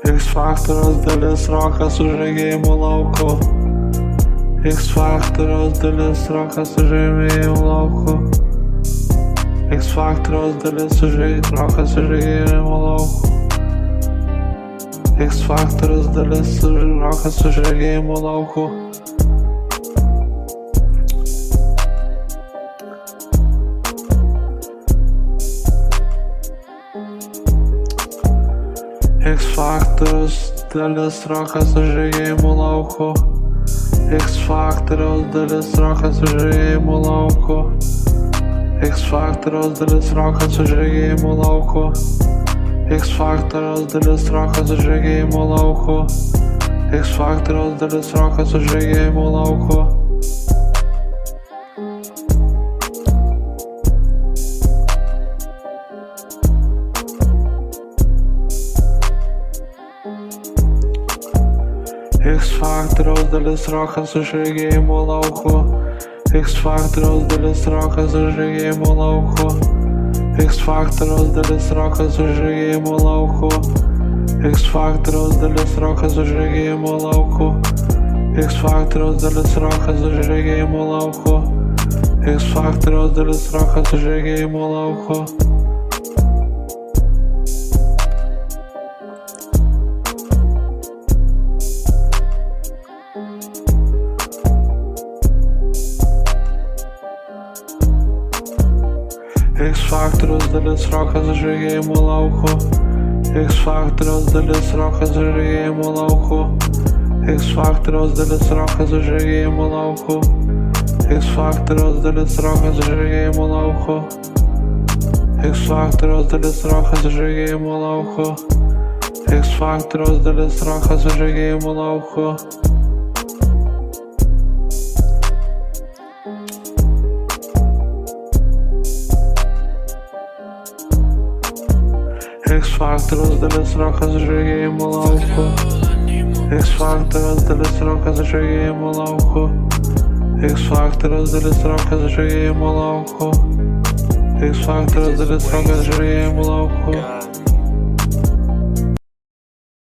X faktoriaus dalis rokas už regėjimo lauko. X faktoriaus dalis rokas už regėjimo lauko. X faktoriaus dalis rokas už regėjimo lauko. X faktoriaus dalis rokas už regėjimo lauko. X faktoriaus dalis rokas už regėjimo lauko. X faktoriaus dalis rokas už regėjimo lauko. X faktoriaus dalis rokas už regėjimo lauko. X faktoriaus dalis rokas už regėjimo lauko. X faktoriaus dalis rokas už regėjimo lauko. X faktoriaus dalis rokas už regėjimo lauko. X faktoriaus dalis rokas už regėjimo lauko. X faktoriaus dalis rokas už regėjimo lauko. X faktoriaus dalis rokas už regėjimo lauko. X faktoriaus dalis rokas už regėjimo lauko. X faktoriaus dalis rokas už regėjimo lauko. X faktoriaus dalis rokas už regėjimo lauko. X faktoriaus dalis rokas už regėjimo lauko. X faktoriaus dalis rokas už regėjimo lauko. X faktoriaus dalis rokas už regėjimo lauko. X faktoriaus dalis rokas už regėjimo lauko. X faktoriaus dalis rokas už regėjimo lauko. X faktoriaus dalis rokas už regėjimo lauko. X faktoriaus dalis rokas už regėjimo lauko. X faktoriaus dalis rokas už regėjimo lauko. X faktoriaus dalis rokas už regėjimo lauko.